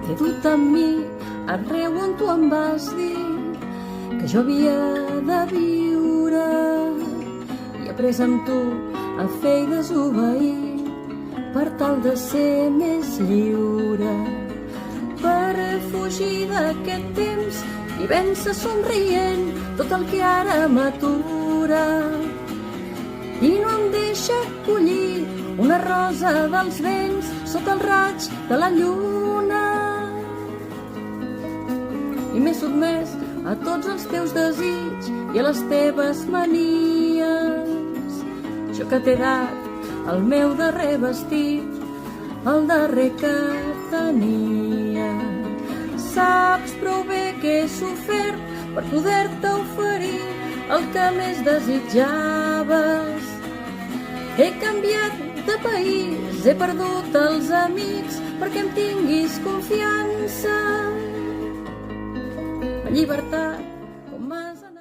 t'he dut amb mi arreu on tu em vas dir que jo havia de viure, i he après amb tu a fer i desobeir per tal de ser més lliure, per fugir d'aquest temps i vèncer somrient tot el que ara m'atura i no em deixa collir una rosa dels vents sota el raig de la lluna. I m'he sotmès a tots els teus desigs i a les teves manies. Jo que t'he dat el meu darrer vestit, el darrer que tenia. Saps prou bé que he sofert per poder-te oferir el que més desitjaves. He canviat de país, he perdut els amics perquè em tinguis confiança. La llibertat